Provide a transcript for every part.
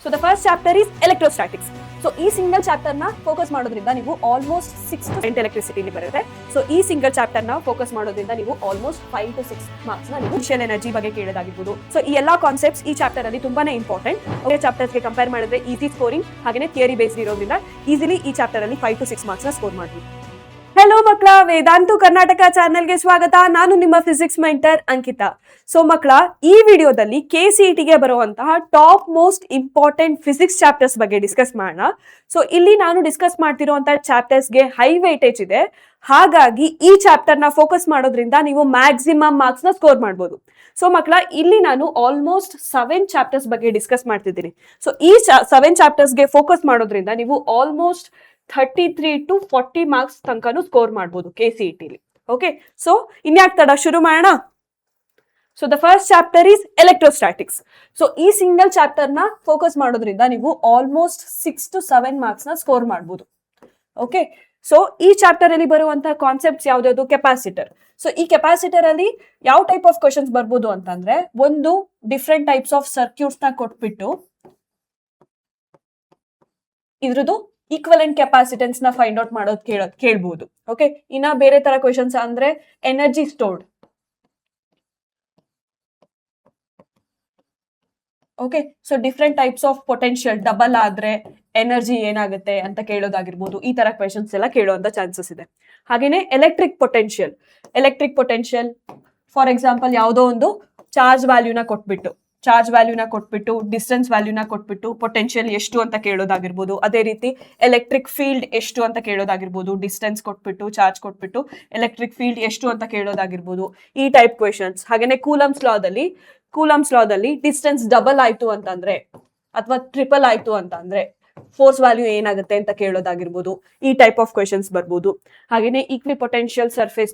So the first chapter is electrostatics. So ಈ single chapter ನ focus ಮಾಡೋದ್ರಿಂದ ನೀವು ಆಲ್ಮೋಸ್ಟ್ 6 to 8 ಎಲೆಕ್ಟ್ರಿಸಿಟಿ ಬರುತ್ತೆ. ಸೊ ಈ ಸಿಂಗಲ್ ಚಾಪ್ಟರ್ ನ ಫೋಕಸ್ ಮಾಡೋದ್ರಿಂದ ನೀವು ಆಲ್ಮೋಸ್ಟ್ 5 to 6 ಮಾರ್ಕ್ಸ್ ನ ನೀವು ಇನಿಷಿಯಲ್ ಎನರ್ಜಿ ಬಗ್ಗೆ ಕೇಳೋದಾಗಿರ್ಬೋದು. ಸೊ ಈ ಎಲ್ಲಾ ಕಾನ್ಸೆಪ್ಟ್ಸ್ ಈ ಚಾಪ್ಟರ್ ಅಲ್ಲಿ ತುಂಬಾನೇ ಇಂಪಾರ್ಟೆಂಟ್. ಬೇರೆ ಚಾಪ್ಟರ್ಸ್ ಗೆ ಕಂಪೇರ್ ಮಾಡಿದ್ರೆ ಈಸಿ ಸ್ಕೋರಿಂಗ್ ಹಾಗೆ ಥಿಯರಿ ಬೇಸ್ಡ್ ಇರೋದ್ರಿಂದ ಈಸಿಲಿ ಈ ಚಾಪ್ಟರ್ ಅಲ್ಲಿ 5 to 6 ಮಾರ್ಕ್ಸ್ ನ ಸ್ಕೋರ್ ಮಾಡ್ಬೋದು. ಹೆಲೋ ಮಕ್ಕಳ, ವೇದಾಂತು ಕರ್ನಾಟಕ ಚಾನೆಲ್ಗೆ ಸ್ವಾಗತ. ನಾನು ನಿಮ್ಮ ಫಿಸಿಕ್ಸ್ ಮೆಂಟರ್ ಅಂಕಿತಾ. ಸೊ ಮಕ್ಕಳ, ಈ ವಿಡಿಯೋದಲ್ಲಿ KCET-ಗೆ ಬರುವಂತಹ top most important physics chapters ಬಗ್ಗೆ ಡಿಸ್ಕಸ್ ಮಾಡೋಣ. ಸೊ ಇಲ್ಲಿ ನಾನು ಡಿಸ್ಕಸ್ ಮಾಡ್ತಿರುವಂತಹ ಚಾಪ್ಟರ್ಸ್ಗೆ ಹೈ ವೇಟೇಜ್ ಇದೆ. ಹಾಗಾಗಿ ಈ ಚಾಪ್ಟರ್ ನ ಫೋಕಸ್ ಮಾಡೋದ್ರಿಂದ ನೀವು ಮ್ಯಾಕ್ಸಿಮಮ್ ಮಾರ್ಕ್ಸ್ ನ ಸ್ಕೋರ್ ಮಾಡಬಹುದು. ಸೊ ಮಕ್ಕಳ, ಇಲ್ಲಿ ನಾನು ಆಲ್ಮೋಸ್ಟ್ 7 ಚಾಪ್ಟರ್ಸ್ ಬಗ್ಗೆ ಡಿಸ್ಕಸ್ ಮಾಡ್ತಿದ್ದೀನಿ. ಸೊ ಈ 7 ಚಾಪ್ಟರ್ಸ್ಗೆ ಫೋಕಸ್ ಮಾಡೋದ್ರಿಂದ ನೀವು ಆಲ್ಮೋಸ್ಟ್ 33 to 40 ಮಾರ್ಕ್ಸ್ ತನಕನೂ ಸ್ಕೋರ್ ಮಾಡ್ಬೋದು KCET-ಲಿ. ಓಕೆ, ಸೊ ಇನ್ಯಾಕ್ ತಡ, ಶುರು ಮಾಡೋಣ. So the first chapter is electrostatics. So ಈ ಸಿಂಗಲ್ ಚಾಪ್ಟರ್ ನ ಫೋಕಸ್ ಮಾಡೋದ್ರಿಂದ ನೀವು ಆಲ್ಮೋಸ್ಟ್ 6 to 7 ಮಾರ್ಕ್ಸ್ ನ ಸ್ಕೋರ್ ಮಾಡ್ಬೋದು. ಓಕೆ, ಸೊ ಈ ಚಾಪ್ಟರ್ ಅಲ್ಲಿ ಬರುವಂತಹ ಕಾನ್ಸೆಪ್ಟ್ಸ್ ಯಾವ್ದು? ಕೆಪಾಸಿಟರ್. ಸೊ ಈ ಕೆಪಾಸಿಟರ್ ಅಲ್ಲಿ ಯಾವ ಟೈಪ್ ಆಫ್ ಕ್ವಶನ್ಸ್ ಬರ್ಬೋದು ಅಂತಂದ್ರೆ, ಒಂದು ಡಿಫ್ರೆಂಟ್ ಟೈಪ್ಸ್ ಆಫ್ ಸರ್ಕ್ಯೂಟ್ಸ್ ನ ಕೊಟ್ಬಿಟ್ಟು ಇದ್ರದ್ದು ಈಕ್ವಲೆಂಟ್ ಕೆಪಾಸಿಟೆನ್ಸ್ ನ ಫೈಂಡ್ ಔಟ್ ಮಾಡೋದು ಕೇಳ್ಬಹುದು. ಓಕೆ, ಇನ್ನ ಬೇರೆ ತರ ಕ್ವೆಶನ್ಸ್ ಅಂದ್ರೆ energy stored. Okay, so different types of potential double ಆದ್ರೆ ಎನರ್ಜಿ ಏನಾಗುತ್ತೆ ಅಂತ ಕೇಳೋದಾಗಿರ್ಬೋದು. ಈ ತರ ಕ್ವೆಶನ್ಸ್ ಎಲ್ಲ ಕೇಳುವಂತ ಚಾನ್ಸಸ್ ಇದೆ. ಹಾಗೇನೆ ಎಲೆಕ್ಟ್ರಿಕ್ ಪೊಟೆನ್ಶಿಯಲ್ ಫಾರ್ ಎಕ್ಸಾಂಪಲ್ ಯಾವುದೋ ಒಂದು ಚಾರ್ಜ್ ವ್ಯಾಲ್ಯೂನ ಕೊಟ್ಬಿಟ್ಟು ಡಿಸ್ಟೆನ್ಸ್ ವ್ಯಾಲ್ಯೂನ ಕೊಟ್ಬಿಟ್ಟು ಪೊಟೆನ್ಶಿಯಲ್ ಎಷ್ಟು ಅಂತ ಕೇಳೋದಾಗಿರ್ಬೋದು. ಅದೇ ರೀತಿ ಎಲೆಕ್ಟ್ರಿಕ್ ಫೀಲ್ಡ್ ಎಷ್ಟು ಅಂತ ಕೇಳೋದಾಗಿರ್ಬೋದು. ಡಿಸ್ಟೆನ್ಸ್ ಕೊಟ್ಬಿಟ್ಟು ಚಾರ್ಜ್ ಕೊಟ್ಬಿಟ್ಟು ಎಲೆಕ್ಟ್ರಿಕ್ ಫೀಲ್ಡ್ ಎಷ್ಟು ಅಂತ ಕೇಳೋದಾಗಿರ್ಬೋದು. ಈ ಟೈಪ್ ಕ್ವೆಶನ್ಸ್. ಹಾಗೇನೆ ಕೂಲಮ್ಸ್ ಲಾದಲ್ಲಿ ಡಿಸ್ಟೆನ್ಸ್ ಡಬಲ್ ಆಯ್ತು ಅಂತಂದ್ರೆ ಅಥವಾ ಟ್ರಿಪಲ್ ಆಯ್ತು ಅಂತಂದ್ರೆ ಫೋರ್ಸ್ ವ್ಯಾಲ್ಯೂ ಏನಾಗುತ್ತೆ ಅಂತ ಕೇಳೋದಾಗಿರ್ಬೋದು. ಈ ಟೈಪ್ ಆಫ್ ಕ್ವೆಶನ್ಸ್ ಬರ್ಬೋದು. ಹಾಗೇನೆ ಈಕ್ವಿ ಪೊಟೆನ್ಶಿಯಲ್ ಸರ್ಫೇಸ್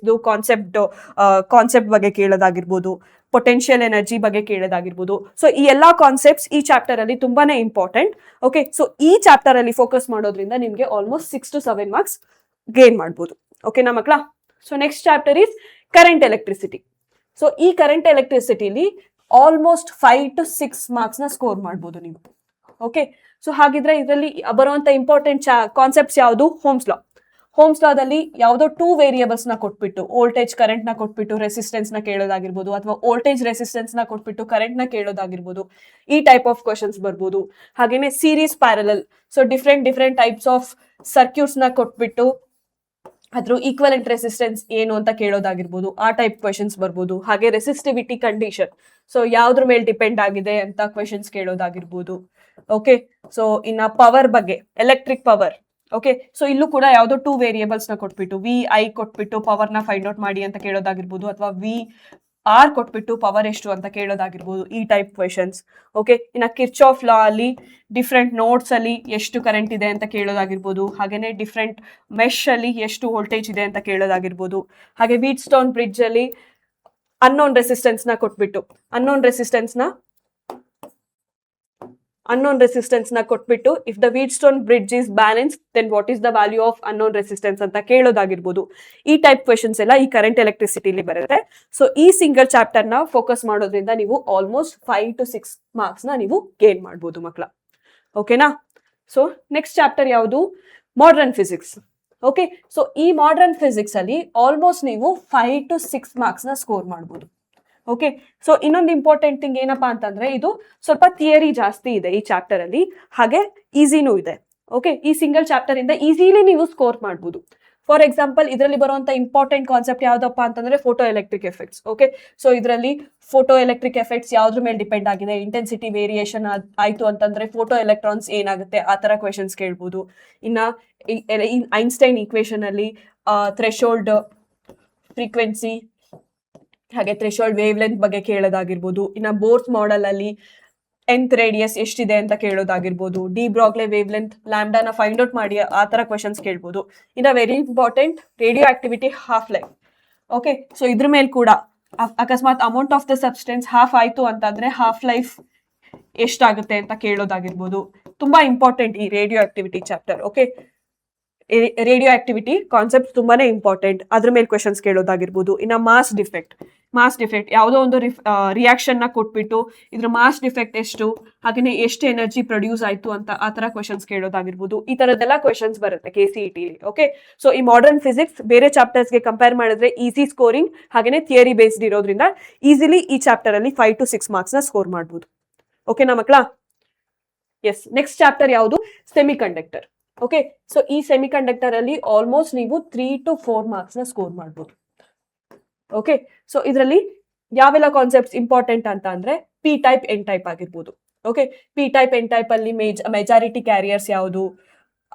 ಕಾನ್ಸೆಪ್ಟ್ ಬಗ್ಗೆ ಕೇಳೋದಾಗಿರ್ಬೋದು. ಪೊಟೆನ್ಶಿಯಲ್ ಎನರ್ಜಿ ಬಗ್ಗೆ ಕೇಳೋದಾಗಿರ್ಬೋದು. ಸೊ ಈ ಎಲ್ಲಾ ಕಾನ್ಸೆಪ್ಟ್ಸ್ ಈ ಚಾಪ್ಟರ್ ಅಲ್ಲಿ ತುಂಬಾನೇ ಇಂಪಾರ್ಟೆಂಟ್. ಓಕೆ, ಸೊ ಈ ಚಾಪ್ಟರ್ ಅಲ್ಲಿ ಫೋಕಸ್ ಮಾಡೋದ್ರಿಂದ ನಿಮ್ಗೆ ಆಲ್ಮೋಸ್ಟ್ 6 to 7 ಮಾರ್ಕ್ಸ್ ಗೇನ್ ಮಾಡ್ಬೋದು. ಓಕೆನಾ ಮಕ್ಕಳ? So next chapter is current electricity. So ಈ ಕರೆಂಟ್ ಎಲೆಕ್ಟ್ರಿಸಿಟಿಲಿ ಆಲ್ಮೋಸ್ಟ್ 5 to 6 ಮಾರ್ಕ್ಸ್ ನ ಸ್ಕೋರ್ ಮಾಡ್ಬೋದು ನೀವು. ಓಕೆ, ಸೊ ಹಾಗಿದ್ರೆ ಇದರಲ್ಲಿ ಬರುವಂತ ಇಂಪಾರ್ಟೆಂಟ್ ಕಾನ್ಸೆಪ್ಟ್ಸ್ ಯಾವುದು? ಹೋಮ್ಸ್ ಲಾದಲ್ಲಿ ಯಾವುದೋ 2 ವೇರಿಯೇಬಲ್ಸ್ ನ ಕೊಟ್ಬಿಟ್ಟು ವೋಲ್ಟೇಜ್ ಕರೆಂಟ್ ನ ಕೊಟ್ಬಿಟ್ಟು ರೆಸಿಸ್ಟೆನ್ಸ್ ನ ಕೇಳೋದಾಗಿರ್ಬೋದು, ಅಥವಾ ವೋಲ್ಟೇಜ್ ರೆಸಿಸ್ಟೆನ್ಸ್ ನ ಕೊಟ್ಬಿಟ್ಟು ಕರೆಂಟ್ ನ ಕೇಳೋದಾಗಿರ್ಬೋದು. ಈ ಟೈಪ್ ಆಫ್ ಕ್ವಶನ್ಸ್ ಬರ್ಬೋದು. ಹಾಗೇನೆ series parallel. So different types of circuits ನ ಕೊಟ್ಬಿಟ್ಟು ಅದ್ರ ಈಕ್ವಲೆಂಟ್ ರೆಸಿಸ್ಟೆನ್ಸ್ ಏನು ಅಂತ ಕೇಳೋದಾಗಿರ್ಬೋದು. ಆ ಟೈಪ್ ಕ್ವೆಶನ್ಸ್ ಬರ್ಬೋದು. ಹಾಗೆ ರೆಸಿಸ್ಟಿವಿಟಿ ಕಂಡೀಷನ್, ಸೊ ಯಾವ್ದ್ರ ಮೇಲೆ ಡಿಪೆಂಡ್ ಆಗಿದೆ ಅಂತ ಕ್ವೆಶನ್ಸ್ ಕೇಳೋದಾಗಿರ್ಬೋದು. ಓಕೆ, ಸೊ ಇನ್ನ ಪವರ್ ಬಗ್ಗೆ, ಎಲೆಕ್ಟ್ರಿಕ್ ಪವರ್. ಓಕೆ, ಸೊ ಇಲ್ಲೂ ಕೂಡ ಯಾವ್ದೋ 2 ವೇರಿಯೇಬಲ್ಸ್ ನ ಕೊಟ್ಬಿಟ್ಟು VI ಕೊಟ್ಬಿಟ್ಟು ಪವರ್ ನ ಫೈಂಡ್ ಔಟ್ ಮಾಡಿ ಅಂತ ಕೇಳೋದಾಗಿರ್ಬೋದು, ಅಥವಾ VR ಕೊಟ್ಬಿಟ್ಟು ಪವರ್ ಎಷ್ಟು ಅಂತ ಕೇಳೋದಾಗಿರ್ಬೋದು. ಈ ಟೈಪ್ ಕ್ವೆಶನ್ಸ್. ಓಕೆ, ಇನ್ನ ಕಿರ್ಚಾಫ್ ಲಾ ಅಲ್ಲಿ ಡಿಫ್ರೆಂಟ್ ನೋಡ್ಸ್ ಅಲ್ಲಿ ಎಷ್ಟು ಕರೆಂಟ್ ಇದೆ ಅಂತ ಕೇಳೋದಾಗಿರ್ಬೋದು. ಹಾಗೇನೆ ಡಿಫ್ರೆಂಟ್ ಮೆಶ್ ಅಲ್ಲಿ ಎಷ್ಟು ವೋಲ್ಟೇಜ್ ಇದೆ ಅಂತ ಕೇಳೋದಾಗಿರ್ಬೋದು. ಹಾಗೆ ವೀಟ್ಸ್ಟೋನ್ ಬ್ರಿಡ್ಜ್ ಅಲ್ಲಿ ಅನ್ನೋನ್ ರೆಸಿಸ್ಟೆನ್ಸ್ ನ ಕೊಟ್ಬಿಟ್ಟು if the Wheatstone bridge is balance then what is the value of unknown resistance ಅಂತ ಕೇಳೋದಾಗಿರ್ಬೋದು. ಈ ಟೈಪ್ ಕ್ವೆಶನ್ಸ್ ಎಲ್ಲ ಈ ಕರೆಂಟ್ ಎಲೆಕ್ಟ್ರಿಸಿಟಿಲಿ ಬರುತ್ತೆ. ಸೊ ಈ ಸಿಂಗಲ್ ಚಾಪ್ಟರ್ ನ ಫೋಕಸ್ ಮಾಡೋದ್ರಿಂದ ನೀವು ಆಲ್ಮೋಸ್ಟ್ 5 to 6 ಮಾರ್ಕ್ಸ್ ನ ನೀವು ಗೇನ್ ಮಾಡ್ಬೋದು ಮಕ್ಕಳ. ಓಕೆನಾ? ಸೊ ನೆಕ್ಸ್ಟ್ ಚಾಪ್ಟರ್ ಯಾವುದು? Modern physics. ಓಕೆ, ಸೊ ಈ ಮಾಡರ್ನ್ ಫಿಸಿಕ್ಸ್ ಅಲ್ಲಿ ಆಲ್ಮೋಸ್ಟ್ ನೀವು 5 to 6 ಮಾರ್ಕ್ಸ್ ನ ಸ್ಕೋರ್ ಮಾಡ್ಬೋದು. ಓಕೆ, ಸೊ ಇನ್ನೊಂದು ಇಂಪಾರ್ಟೆಂಟ್ ಥಿಂಗ್ ಏನಪ್ಪಾ ಅಂತಂದ್ರೆ, ಇದು ಸ್ವಲ್ಪ ಥಿಯರಿ ಜಾಸ್ತಿ ಇದೆ ಈ ಚಾಪ್ಟರ್ ಅಲ್ಲಿ, ಹಾಗೆ ಈಸಿನೂ ಇದೆ. ಓಕೆ, ಈ ಸಿಂಗಲ್ ಚಾಪ್ಟರ್ ಇಂದ ಈಸಿಲಿ ನೀವು ಸ್ಕೋರ್ ಮಾಡ್ಬೋದು. ಫಾರ್ ಎಕ್ಸಾಂಪಲ್ ಇದರಲ್ಲಿ ಬರುವಂತ ಇಂಪಾರ್ಟೆಂಟ್ ಕಾನ್ಸೆಪ್ಟ್ ಯಾವ್ದಪ್ಪ ಅಂತಂದ್ರೆ photo electric effects. Okay, so ಇದರಲ್ಲಿ ಫೋಟೋ ಎಲೆಕ್ಟ್ರಿಕ್ ಎಫೆಕ್ಟ್ಸ್ ಯಾವ್ದ್ರ ಮೇಲೆ ಡಿಪೆಂಡ್ ಆಗಿದೆ, ಇಂಟೆನ್ಸಿಟಿ ವೇರಿಯೇಷನ್ ಆಯ್ತು ಅಂತಂದ್ರೆ ಫೋಟೋ ಎಲೆಕ್ಟ್ರಾನ್ಸ್ ಏನಾಗುತ್ತೆ, ಆ ತರ ಕ್ವೆಶನ್ಸ್ ಕೇಳ್ಬೋದು. ಇನ್ನ ಐನ್ಸ್ಟೈನ್ ಈಕ್ವೇಶನ್ ಅಲ್ಲಿ ಥ್ರೆಶೋಲ್ಡ್ ಫ್ರೀಕ್ವೆನ್ಸಿ ಹಾಗೆ ಥ್ರೆಶೋಲ್ಡ್ ವೇವ್ ಲೆಂತ್ ಬಗ್ಗೆ ಕೇಳೋದಾಗಿರ್ಬೋದು. ಇನ್ನ ಬೋರ್ಸ್ ಮಾಡೆಲ್ ಅಲ್ಲಿ nth ರೇಡಿಯಸ್ ಎಷ್ಟಿದೆ ಅಂತ ಕೇಳೋದಾಗಿರ್ಬೋದು. ಡಿ ಬ್ರಾಗ್ಲೆ ವೇವ್ ಲೆಂತ್ ಲ್ಯಾಂಬ್ಡಾನ ಫೈಂಡ್ ಔಟ್ ಮಾಡಿ ಆ ತರ ಕ್ವೆಶನ್ಸ್ ಕೇಳ್ಬೋದು. ಇನ್ನ very important radioactivity half life. Okay, so ಇದ್ರ ಮೇಲೆ ಕೂಡ ಅಕಸ್ಮಾತ್ amount of the substance half ಆಯ್ತು ಅಂತಂದ್ರೆ ಹಾಫ್ ಲೈಫ್ ಎಷ್ಟಾಗುತ್ತೆ ಅಂತ ಕೇಳೋದಾಗಿರ್ಬೋದು. ತುಂಬಾ ಇಂಪಾರ್ಟೆಂಟ್ ಈ radio activity chapter. Okay, radio activity concept ತುಂಬಾನೇ ಇಂಪಾರ್ಟೆಂಟ್. ಅದ್ರ ಮೇಲೆ ಕ್ವೆಶನ್ಸ್ ಕೇಳೋದಾಗಿರ್ಬೋದು. ಇನ್ನ ಮಾಸ್ ಡಿಫೆಕ್ಟ್, ಮಾಸ್ ಡಿಫೆಕ್ಟ್ ಯಾವುದೋ ಒಂದು ರಿಯಾಕ್ಷನ್ ನ ಕೊಟ್ಬಿಟ್ಟು ಇದ್ರ ಮಾಸ್ ಡಿಫೆಕ್ಟ್ ಎಷ್ಟು, ಹಾಗೇನೆ ಎಷ್ಟು ಎನರ್ಜಿ ಪ್ರೊಡ್ಯೂಸ್ ಆಯ್ತು ಅಂತ ಆ ತರ ಕ್ವೆಶನ್ಸ್ ಕೇಳೋದಾಗಿರ್ಬೋದು. ಈ ತರದೆಲ್ಲ ಕ್ವೆಶನ್ಸ್ ಬರುತ್ತೆ KCET. ಓಕೆ, ಸೊ ಈ ಮಾಡರ್ನ್ ಫಿಸಿಕ್ಸ್ ಬೇರೆ ಚಾಪ್ಟರ್ಸ್ ಗೆ ಕಂಪೇರ್ ಮಾಡಿದ್ರೆ ಈಸಿ ಸ್ಕೋರಿಂಗ್ ಹಾಗೇನೆ ಥಿಯರಿ ಬೇಸ್ಡ್ ಇರೋದ್ರಿಂದ ಈಸಿಲಿ ಈ ಚಾಪ್ಟರ್ ಅಲ್ಲಿ 5 to 6 ಮಾರ್ಕ್ಸ್ ನ ಸ್ಕೋರ್ ಮಾಡಬಹುದು. ಓಕೆನಾ ಮಕ್ಕಳ? ಎಸ್, ನೆಕ್ಸ್ಟ್ ಚಾಪ್ಟರ್ ಯಾವುದು? Semi conductor. ಓಕೆ, ಸೊ ಈ ಸೆಮಿ ಕಂಡಕ್ಟರ್ ಅಲ್ಲಿ ಆಲ್ಮೋಸ್ಟ್ ನೀವು 3 to 4 ಮಾರ್ಕ್ಸ್ ನ ಸ್ಕೋರ್ ಮಾಡಬಹುದು. ಓಕೆ, ಸೊ ಇದರಲ್ಲಿ ಯಾವೆಲ್ಲ ಕಾನ್ಸೆಪ್ಟ್ಸ್ ಇಂಪಾರ್ಟೆಂಟ್ ಅಂತ ಅಂದ್ರೆ ಪಿ ಟೈಪ್ ಎನ್ ಟೈಪ್ ಆಗಿರ್ಬೋದು. Okay, P type N type ಅಲ್ಲಿ ಮೆಜಾರಿಟಿ ಕ್ಯಾರಿಯರ್ಸ್ ಯಾವುದು,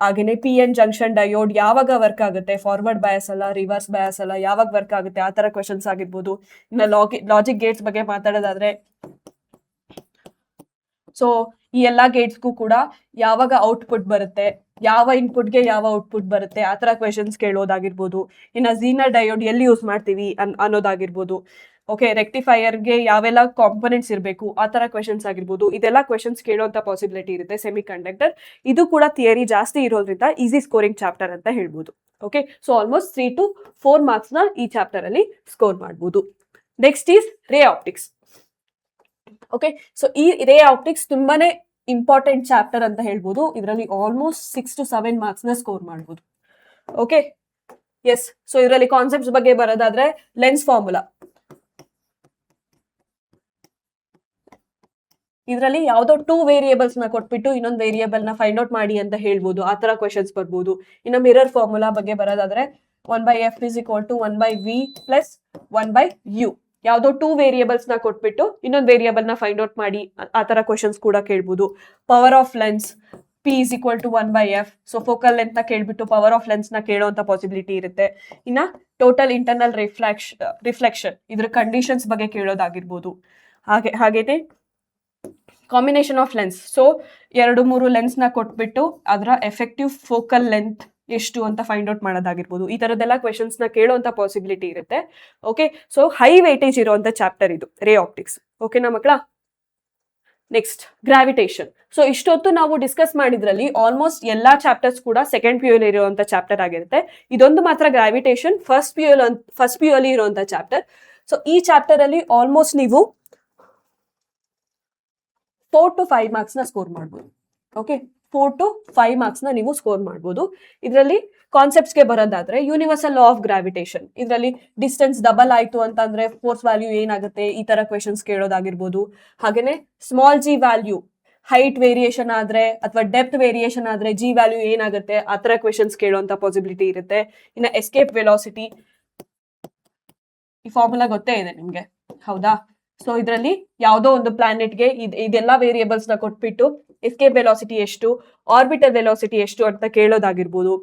ಹಾಗೇನೆ ಪಿ ಎನ್ ಜಂಕ್ಷನ್ ಡಯೋಡ್ ಯಾವಾಗ ವರ್ಕ್ ಆಗುತ್ತೆ, ಫಾರ್ವರ್ಡ್ ಬಯಾಸ್ ಅಲ್ಲ, ರಿವರ್ಸ್ ಬಯಾಸ್ ಅಲ್ಲ, ಯಾವಾಗ ವರ್ಕ್ ಆಗುತ್ತೆ, ಆ ತರ ಕ್ವೆಶನ್ಸ್ ಆಗಿರ್ಬೋದು. ಇನ್ನು ಲಾಜಿಕ್ ಗೇಟ್ಸ್ ಬಗ್ಗೆ ಮಾತಾಡೋದಾದ್ರೆ, ಸೊ ಈ ಎಲ್ಲಾ ಗೇಟ್ಸ್ಗೂ ಕೂಡ ಯಾವಾಗ ಔಟ್ಪುಟ್ ಬರುತ್ತೆ, ಯಾವ ಇನ್ಪುಟ್ಗೆ ಯಾವ ಔಟ್ಪುಟ್ ಬರುತ್ತೆ, ಆ ತರ ಕ್ವೆಶನ್ಸ್ ಕೇಳೋದಾಗಿರ್ಬೋದು. ಇನ್ನ ಝೀನರ್ ಡಯೋಡ್ ಎಲ್ಲಿ ಯೂಸ್ ಮಾಡ್ತೀವಿ ಅನ್ನೋದಾಗಿರ್ಬೋದು. ಓಕೆ, ರೆಕ್ಟಿಫೈಯರ್ಗೆ ಯಾವೆಲ್ಲ ಕಾಂಪೊನೆಂಟ್ಸ್ ಇರಬೇಕು, ಆ ತರ ಕ್ವೆಶನ್ಸ್ ಆಗಿರ್ಬೋದು. ಇದೆಲ್ಲ ಕ್ವೆಶನ್ಸ್ ಕೇಳುವಂತ ಪಾಸಿಬಿಲಿಟಿ ಇರುತ್ತೆ ಸೆಮಿ ಕಂಡಕ್ಟರ್. ಇದು ಕೂಡ ಥಿಯರಿ ಜಾಸ್ತಿ ಇರೋದ್ರಿಂದ ಈಸಿ ಸ್ಕೋರಿಂಗ್ ಚಾಪ್ಟರ್ ಅಂತ ಹೇಳ್ಬೋದು. Okay, so almost 3 to 4 marks ನ ಈ ಚಾಪ್ಟರ್ ಅಲ್ಲಿ ಸ್ಕೋರ್ ಮಾಡಬಹುದು. ನೆಕ್ಸ್ಟ್ ಈಸ್ ರೇ ಆಪ್ಟಿಕ್ಸ್. ಓಕೆ, ಸೊ ಈ ರೇ ಆಪ್ಟಿಕ್ಸ್ ತುಂಬಾನೇ ಇಂಪಾರ್ಟೆಂಟ್ ಚಾಪ್ಟರ್ ಅಂತ ಹೇಳ್ಬೋದು. ಇದರಲ್ಲಿ ಆಲ್ಮೋಸ್ಟ್ 6 to 7 ಮಾರ್ಕ್ಸ್ ನ ಸ್ಕೋರ್ ಮಾಡಬಹುದು. ಓಕೆ, ಎಸ್, ಸೊ ಇದರಲ್ಲಿ ಕಾನ್ಸೆಪ್ಟ್ಸ್ ಬಗ್ಗೆ ಬರೋದಾದ್ರೆ ಲೆನ್ಸ್ ಫಾರ್ಮುಲಾ. ಇದರಲ್ಲಿ ಯಾವ್ದೋ 2 ವೇರಿಯೇಬಲ್ಸ್ ನ ಕೊಟ್ಬಿಟ್ಟು ಇನ್ನೊಂದು ವೇರಿಯೇಬಲ್ ನ ಫೈಂಡ್ ಔಟ್ ಮಾಡಿ ಅಂತ ಹೇಳ್ಬೋದು. ಆ ತರ ಕ್ವೆಶನ್ಸ್ ಬರ್ಬೋದು. ಇನ್ನು ಮಿರರ್ ಫಾರ್ಮುಲಾ ಬಗ್ಗೆ ಬರೋದಾದ್ರೆ 1/f = 1/v + 1/u. ಯಾವ್ದೋ 2 ವೇರಿಯೇಬಲ್ಸ್ ನ ಕೊಟ್ಬಿಟ್ಟು ಇನ್ನೊಂದು ವೇರಿಯೇಬಲ್ ನ ಫೈಂಡ್ ಔಟ್ ಮಾಡಿ, ಆ ತರ ಕ್ವೆಶನ್ಸ್ ಕೂಡ ಕೇಳ್ಬೋದು. Power of lens P = 1/f. So focal length ನ ಕೇಳ್ಬಿಟ್ಟು ಪವರ್ ಆಫ್ ಲೆನ್ಸ್ ನ ಕೇಳೋಂತ ಪಾಸಿಬಿಲಿಟಿ ಇರುತ್ತೆ. ಇನ್ನ ಟೋಟಲ್ ಇಂಟರ್ನಲ್ ರಿಫ್ಲೆಕ್ಷನ್ ಇದ್ರ ಕಂಡೀಷನ್ಸ್ ಬಗ್ಗೆ ಕೇಳೋದಾಗಿರ್ಬೋದು. ಹಾಗೇನೆ combination of lens, so 2-3 lens ನ ಕೊಟ್ಬಿಟ್ಟು ಅದರ ಎಫೆಕ್ಟಿವ್ ಫೋಕಲ್ ಲೆಂತ್ ಎಷ್ಟು ಅಂತ ಫೈಂಡ್ ಔಟ್ ಮಾಡೋದಾಗಿರ್ಬೋದು. ಈ ತರದೆಲ್ಲ ಕ್ವೆಶನ್ಸ್ ನ ಕೇಳುವಂತ ಪಾಸಿಬಿಲಿಟಿ ಇರುತ್ತೆ. ಓಕೆ, ಸೊ ಹೈ ವೇಟೇಜ್ ಇರುವಂತ ಚಾಪ್ಟರ್ ಇದು ರೇ ಆಪ್ಟಿಕ್ಸ್. ಓಕೆನಾ ಮಕ್ಕಳ? Next gravitation. ಸೊ ಇಷ್ಟೊತ್ತು ನಾವು ಡಿಸ್ಕಸ್ ಮಾಡಿದ್ರಲ್ಲಿ ಆಲ್ಮೋಸ್ಟ್ ಎಲ್ಲಾ ಚಾಪ್ಟರ್ಸ್ ಕೂಡ ಸೆಕೆಂಡ್ PU ಅಲ್ಲಿ ಇರುವಂತ ಚಾಪ್ಟರ್ ಆಗಿರುತ್ತೆ. ಇದೊಂದು ಮಾತ್ರ ಗ್ರಾವಿಟೇಷನ್ ಫಸ್ಟ್ PU ಅಲ್ಲಿ ಇರುವಂತ ಚಾಪ್ಟರ್. ಸೊ ಈ ಚಾಪ್ಟರ್ ಅಲ್ಲಿ ಆಲ್ಮೋಸ್ಟ್ ನೀವು 4 to 5 ಮಾರ್ಕ್ಸ್ ನ ಸ್ಕೋರ್ ಮಾಡಬಹುದು. ಓಕೆ, 4 to 5 ಮಾರ್ಕ್ಸ್ ನ ನೀವು ಸ್ಕೋರ್ ಮಾಡಬಹುದು. ಇದರಲ್ಲಿ ಕಾನ್ಸೆಪ್ಟ್ಸ್ ಗೆ ಬರೋದಾದ್ರೆ ಯೂನಿವರ್ಸಲ್ ಲಾ ಆಫ್ ಗ್ರಾವಿಟೇಷನ್, ಇದರಲ್ಲಿ ಡಿಸ್ಟೆನ್ಸ್ ಡಬಲ್ ಆಯ್ತು ಅಂತಂದ್ರೆ ಫೋರ್ಸ್ ವ್ಯಾಲ್ಯೂ ಏನಾಗುತ್ತೆ, ಈ ತರ ಕ್ವೆಶನ್ಸ್ ಕೇಳೋದಾಗಿರ್ಬೋದು. ಹಾಗೇನೆ small G value, height variation ಆದ್ರೆ ಅಥವಾ ಡೆಪ್ತ್ ವೇರಿಯೇಷನ್ ಆದ್ರೆ ಜಿ ವ್ಯಾಲ್ಯೂ ಏನಾಗುತ್ತೆ, ಆ ತರ ಕ್ವೆಶನ್ಸ್ ಕೇಳುವಂತ ಪಾಸಿಬಿಲಿಟಿ ಇರುತ್ತೆ. ಇನ್ನ ಎಸ್ಕೇಪ್ ವೆಲಾಸಿಟಿ, ಈ ಫಾರ್ಮುಲಾ ಗೊತ್ತೇ ಇದೆ ನಿಮ್ಗೆ, ಹೌದಾ? ಸೊ ಇದರಲ್ಲಿ ಯಾವುದೋ ಒಂದು ಪ್ಲಾನೆಟ್ಗೆ ಇದೆಲ್ಲ ವೇರಿಯೇಬಲ್ಸ್ ನ ಕೊಟ್ಬಿಟ್ಟು ಎಸ್ಕೇಪ್ ವೆಲಾಸಿಟಿ ಎಷ್ಟು, ಆರ್ಬಿಟಲ್ ವೆಲಾಸಿಟಿ ಎಷ್ಟು ಅಂತ ಕೇಳೋದಾಗಿರ್ಬೋದು.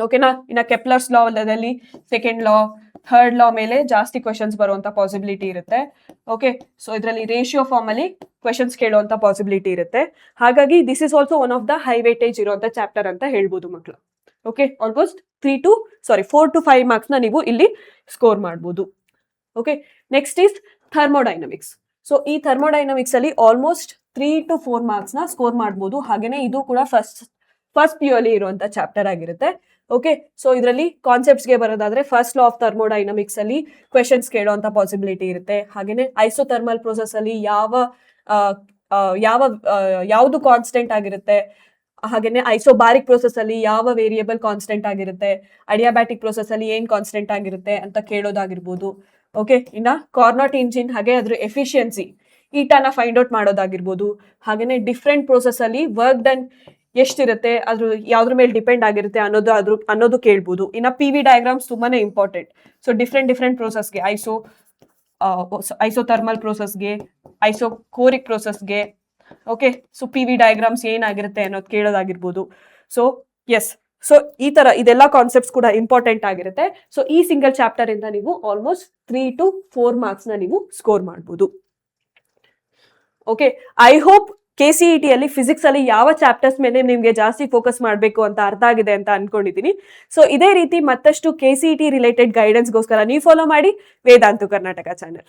ಓಕೆನಾ? ಇನ್ನ ಕೆಪ್ಲರ್ಸ್ ಲಾ ದಲ್ಲಿ ಸೆಕೆಂಡ್ ಲಾ, ಥರ್ಡ್ ಲಾ ಮೇಲೆ ಜಾಸ್ತಿ ಕ್ವೆಶನ್ಸ್ ಬರುವಂತ ಪಾಸಿಬಿಲಿಟಿ ಇರುತ್ತೆ. ಓಕೆ, ಸೊ ಇದರಲ್ಲಿ ರೇಷಿಯೋ ಫಾರ್ಮ್ ಅಲ್ಲಿ ಕ್ವೆಶನ್ಸ್ ಕೇಳುವಂತ ಪಾಸಿಬಿಲಿಟಿ ಇರುತ್ತೆ. ಹಾಗಾಗಿ this is also one of the high weightage ಇರುವಂತ ಚಾಪ್ಟರ್ ಅಂತ ಹೇಳ್ಬೋದು ಮಕ್ಕಳು. ಓಕೆ, ಆಲ್ಮೋಸ್ಟ್ 4 to 5 ಮಾರ್ಕ್ಸ್ ನ ನೀವು ಇಲ್ಲಿ ಸ್ಕೋರ್ ಮಾಡಬಹುದು. Okay, next is thermodynamics. So ಈ ಥರ್ಮೋಡೈನಮಿಕ್ಸ್ ಅಲ್ಲಿ ಆಲ್ಮೋಸ್ಟ್ 3 to 4 ಮಾರ್ಕ್ಸ್ ನ ಸ್ಕೋರ್ ಮಾಡಬಹುದು. ಹಾಗೇನೆ ಇದು ಕೂಡ ಫಸ್ಟ್ PU ಅಲ್ಲಿ ಇರುವಂತ ಚಾಪ್ಟರ್ ಆಗಿರುತ್ತೆ. ಓಕೆ, ಸೊ ಇದರಲ್ಲಿ ಕಾನ್ಸೆಪ್ಟ್ಸ್ ಗೆ ಬರೋದಾದ್ರೆ ಫಸ್ಟ್ ಲಾ ಆಫ್ ಥರ್ಮೋಡೈನಮಿಕ್ಸ್ ಅಲ್ಲಿ ಕ್ವೆಶನ್ಸ್ ಕೇಳುವಂತ ಪಾಸಿಬಿಲಿಟಿ ಇರುತ್ತೆ. ಹಾಗೇನೆ ಐಸೋಥರ್ಮಲ್ ಪ್ರೋಸೆಸ್ ಅಲ್ಲಿ ಯಾವುದು ಕಾನ್ಸ್ಟೆಂಟ್ ಆಗಿರುತ್ತೆ, ಹಾಗೇನೆ ಐಸೋಬಾರಿಕ್ ಪ್ರೋಸೆಸ್ ಅಲ್ಲಿ ಯಾವ ವೇರಿಯೇಬಲ್ ಕಾನ್ಸ್ಟೆಂಟ್ ಆಗಿರುತ್ತೆ, ಅಡಿಯಾಬ್ಯಾಟಿಕ್ ಪ್ರೋಸೆಸ್ ಅಲ್ಲಿ ಏನ್ ಕಾನ್ಸ್ಟೆಂಟ್ ಆಗಿರುತ್ತೆ ಅಂತ ಕೇಳೋದಾಗಿರ್ಬೋದು. ಓಕೆ, ಇನ್ನ ಕಾರ್ನಾಟ್ ಇಂಜಿನ್ ಹಾಗೆ ಅದ್ರ ಎಫಿಷಿಯನ್ಸಿ ಈಟಾನ ಫೈಂಡ್ ಔಟ್ ಮಾಡೋದಾಗಿರ್ಬೋದು. ಹಾಗೇನೆ ಡಿಫ್ರೆಂಟ್ ಪ್ರೋಸೆಸ್ ಅಲ್ಲಿ ವರ್ಕ್ ಡನ್ ಎಷ್ಟಿರುತ್ತೆ, ಅದ್ರ ಯಾವ್ದ್ರ ಮೇಲೆ ಡಿಪೆಂಡ್ ಆಗಿರುತ್ತೆ ಅನ್ನೋದು ಕೇಳ್ಬೋದು. ಇನ್ನ PV ಡಯಾಗ್ರಾಮ್ಸ್ ತುಂಬಾನೇ ಇಂಪಾರ್ಟೆಂಟ್. ಸೊ ಡಿಫ್ರೆಂಟ್ ಪ್ರೋಸೆಸ್ಗೆ ಐಸೋಥರ್ಮಲ್ ಪ್ರೋಸೆಸ್ಗೆ, ಐಸೋಕೋರಿಕ್ ಪ್ರೋಸೆಸ್ಗೆ, ಓಕೆ, ಸೊ PV ಡಯಾಗ್ರಾಮ್ಸ್ ಏನಾಗಿರುತ್ತೆ ಅನ್ನೋದು ಕೇಳೋದಾಗಿರ್ಬೋದು. ಸೊ ಎಸ್, ಸೊ ಈ ತರ ಇದೆಲ್ಲ ಕಾನ್ಸೆಪ್ಟ್ಸ್ ಕೂಡ ಇಂಪಾರ್ಟೆಂಟ್ ಆಗಿರುತ್ತೆ. ಸೊ ಈ ಸಿಂಗಲ್ ಚಾಪ್ಟರ್ ಇಂದ ನೀವು ಆಲ್ಮೋಸ್ಟ್ 3 to 4 ಮಾರ್ಕ್ಸ್ ನ ನೀವು ಸ್ಕೋರ್ ಮಾಡಬಹುದು. ಓಕೆ, ಐ ಹೋಪ್ KCET ಅಲ್ಲಿ ಫಿಸಿಕ್ಸ್ ಅಲ್ಲಿ ಯಾವ ಚಾಪ್ಟರ್ಸ್ ಮೇಲೆ ನಿಮ್ಗೆ ಜಾಸ್ತಿ ಫೋಕಸ್ ಮಾಡಬೇಕು ಅಂತ ಅರ್ಥ ಆಗಿದೆ ಅಂತ ಅನ್ಕೊಂಡಿದ್ದೀನಿ. ಸೊ ಇದೇ ರೀತಿ ಮತ್ತಷ್ಟು KCET ರಿಲೇಟೆಡ್ ಗೈಡೆನ್ಸ್ಗೋಸ್ಕರ ನೀವು ಫಾಲೋ ಮಾಡಿ ವೇದಾಂತು ಕರ್ನಾಟಕ ಚಾನೆಲ್.